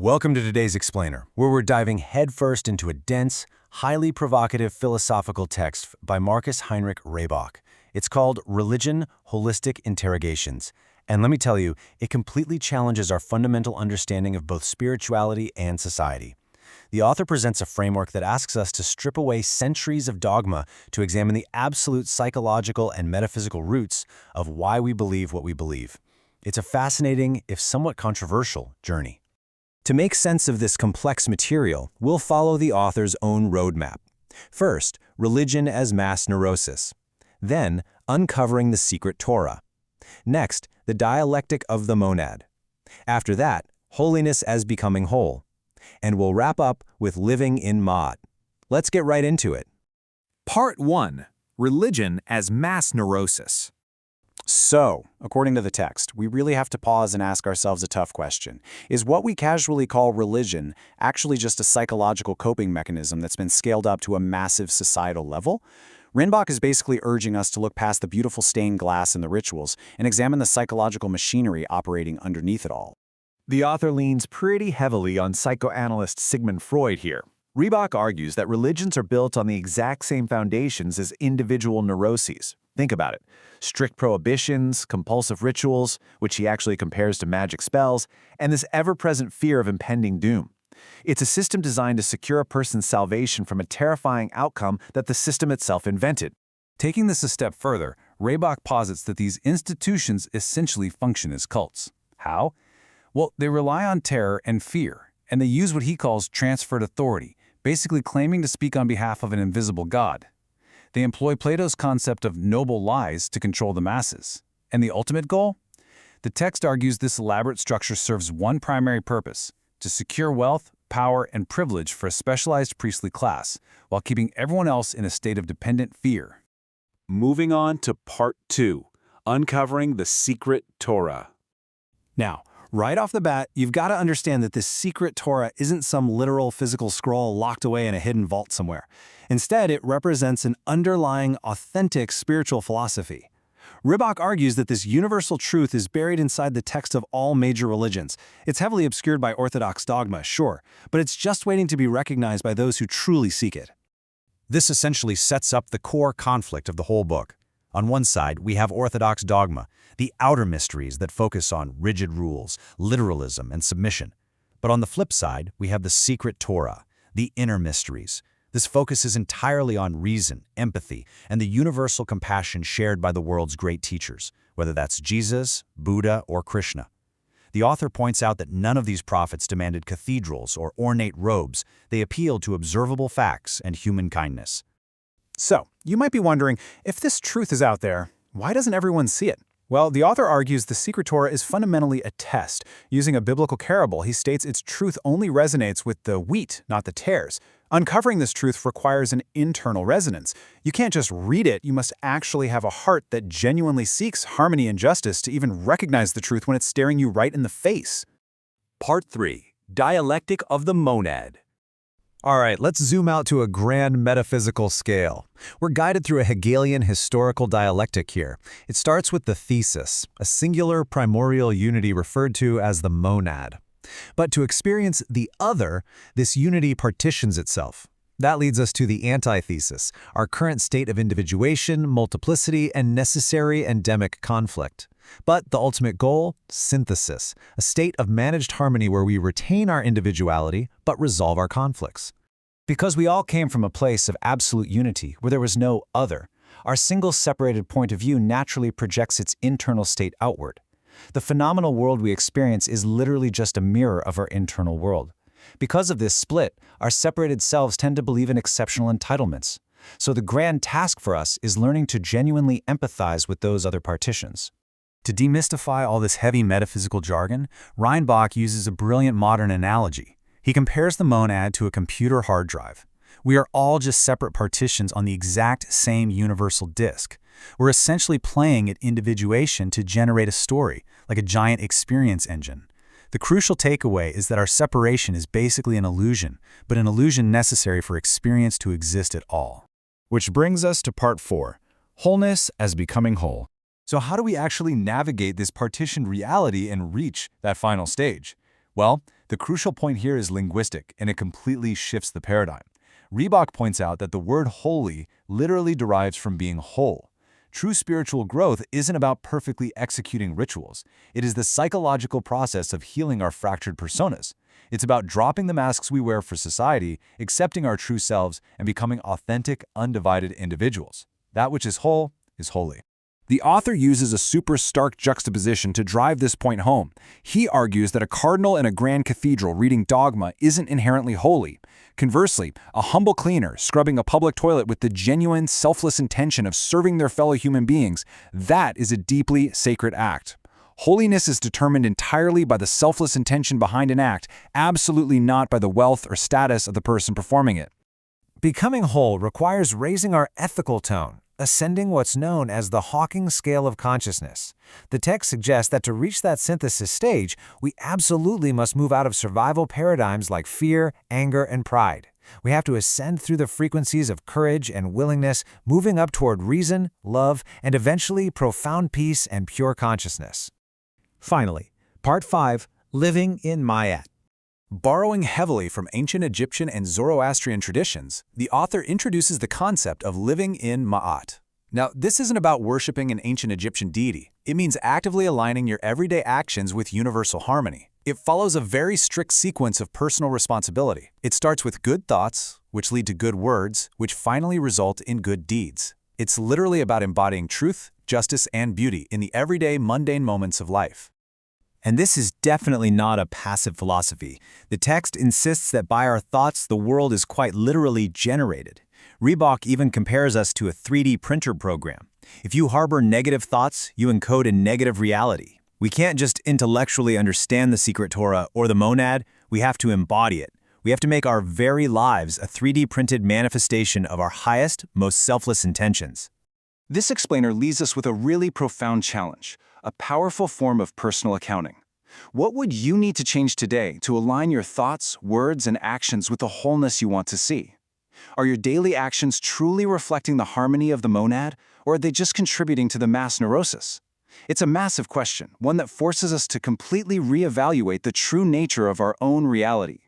Welcome to today's Explainer, where we're diving headfirst into a dense, highly provocative philosophical text by Marcus Heinrich Rehbach. It's called Religion, Holistic Interrogations. And let me tell you, it completely challenges our fundamental understanding of both spirituality and society. The author presents a framework that asks us to strip away centuries of dogma to examine the absolute psychological and metaphysical roots of why we believe what we believe. It's a fascinating, if somewhat controversial, journey. To make sense of this complex material, we'll follow the author's own roadmap. First, religion as mass neurosis. Then, uncovering the secret Torah. Next, the dialectic of the monad. After that, holiness as becoming whole. And we'll wrap up with living in Ma'at. Let's get right into it. Part 1. Religion as mass neurosis. So, according to the text, we really have to pause and ask ourselves a tough question. Is what we casually call religion actually just a psychological coping mechanism that's been scaled up to a massive societal level? Rehbach is basically urging us to look past the beautiful stained glass and the rituals and examine the psychological machinery operating underneath it all. The author leans pretty heavily on psychoanalyst Sigmund Freud here. Rehbach argues that religions are built on the exact same foundations as individual neuroses. Think about it. Strict prohibitions, compulsive rituals, which he actually compares to magic spells, and this ever-present fear of impending doom. It's a system designed to secure a person's salvation from a terrifying outcome that the system itself invented. Taking this a step further, Rehbach posits that these institutions essentially function as cults. How? Well, they rely on terror and fear, and they use what he calls transferred authority, basically claiming to speak on behalf of an invisible god. They employ Plato's concept of noble lies to control the masses. And the ultimate goal? The text argues this elaborate structure serves one primary purpose: to secure wealth, power, and privilege for a specialized priestly class, while keeping everyone else in a state of dependent fear. Moving on to Part 2, Uncovering the Secret Torah. Now, right off the bat, you've got to understand that this secret Torah isn't some literal physical scroll locked away in a hidden vault somewhere. Instead, it represents an underlying, authentic spiritual philosophy. Rehbach argues that this universal truth is buried inside the text of all major religions. It's heavily obscured by orthodox dogma, sure, but it's just waiting to be recognized by those who truly seek it. This essentially sets up the core conflict of the whole book. On one side, we have orthodox dogma, the outer mysteries that focus on rigid rules, literalism, and submission. But on the flip side, we have the secret Torah, the inner mysteries. This focuses entirely on reason, empathy, and the universal compassion shared by the world's great teachers, whether that's Jesus, Buddha, or Krishna. The author points out that none of these prophets demanded cathedrals or ornate robes. They appealed to observable facts and human kindness. So, you might be wondering, if this truth is out there, why doesn't everyone see it? Well, the author argues the secret Torah is fundamentally a test. Using a biblical parable, he states its truth only resonates with the wheat, not the tares. Uncovering this truth requires an internal resonance. You can't just read it, you must actually have a heart that genuinely seeks harmony and justice to even recognize the truth when it's staring you right in the face. Part 3, Dialectic of the Monad. All right, let's zoom out to a grand metaphysical scale. We're guided through a Hegelian historical dialectic here. It starts with the thesis, a singular primordial unity referred to as the monad. But to experience the other, this unity partitions itself. That leads us to the antithesis, our current state of individuation, multiplicity, and necessary endemic conflict. But the ultimate goal? Synthesis, a state of managed harmony where we retain our individuality but resolve our conflicts. Because we all came from a place of absolute unity where there was no other, our single separated point of view naturally projects its internal state outward. The phenomenal world we experience is literally just a mirror of our internal world. Because of this split, our separated selves tend to believe in exceptional entitlements. So the grand task for us is learning to genuinely empathize with those other partitions. To demystify all this heavy metaphysical jargon, Rehbach uses a brilliant modern analogy. He compares the monad to a computer hard drive. We are all just separate partitions on the exact same universal disk. We're essentially playing at individuation to generate a story, like a giant experience engine. The crucial takeaway is that our separation is basically an illusion, but an illusion necessary for experience to exist at all. Which brings us to Part 4, Wholeness as Becoming Whole. So how do we actually navigate this partitioned reality and reach that final stage? Well, The crucial point here is linguistic, and it completely shifts the paradigm. Reebok points out that the word holy literally derives from being whole. True spiritual growth isn't about perfectly executing rituals. It is the psychological process of healing our fractured personas. It's about dropping the masks we wear for society, accepting our true selves, and becoming authentic, undivided individuals. That which is whole is holy. The author uses a super stark juxtaposition to drive this point home. He argues that a cardinal in a grand cathedral reading dogma isn't inherently holy. Conversely, a humble cleaner scrubbing a public toilet with the genuine, selfless intention of serving their fellow human beings, that is a deeply sacred act. Holiness is determined entirely by the selfless intention behind an act, absolutely not by the wealth or status of the person performing it. Becoming whole requires raising our ethical tone, ascending what's known as the Hawking scale of consciousness. The text suggests that to reach that synthesis stage, we absolutely must move out of survival paradigms like fear, anger, and pride. We have to ascend through the frequencies of courage and willingness, moving up toward reason, love, and eventually profound peace and pure consciousness. Finally, Part 5, Living in Ma'at. Borrowing heavily from ancient Egyptian and Zoroastrian traditions, the author introduces the concept of living in Ma'at. Now, this isn't about worshiping an ancient Egyptian deity. It means actively aligning your everyday actions with universal harmony. It follows a very strict sequence of personal responsibility. It starts with good thoughts, which lead to good words, which finally result in good deeds. It's literally about embodying truth, justice, and beauty in the everyday, mundane moments of life. And this is definitely not a passive philosophy. The text insists that by our thoughts, the world is quite literally generated. Reebok even compares us to a 3D printer program. If you harbor negative thoughts, you encode a negative reality. We can't just intellectually understand the secret Torah or the monad, we have to embody it. We have to make our very lives a 3D printed manifestation of our highest, most selfless intentions. This explainer leaves us with a really profound challenge, a powerful form of personal accounting. What would you need to change today to align your thoughts, words, and actions with the wholeness you want to see? Are your daily actions truly reflecting the harmony of the monad, or are they just contributing to the mass neurosis? It's a massive question, one that forces us to completely reevaluate the true nature of our own reality.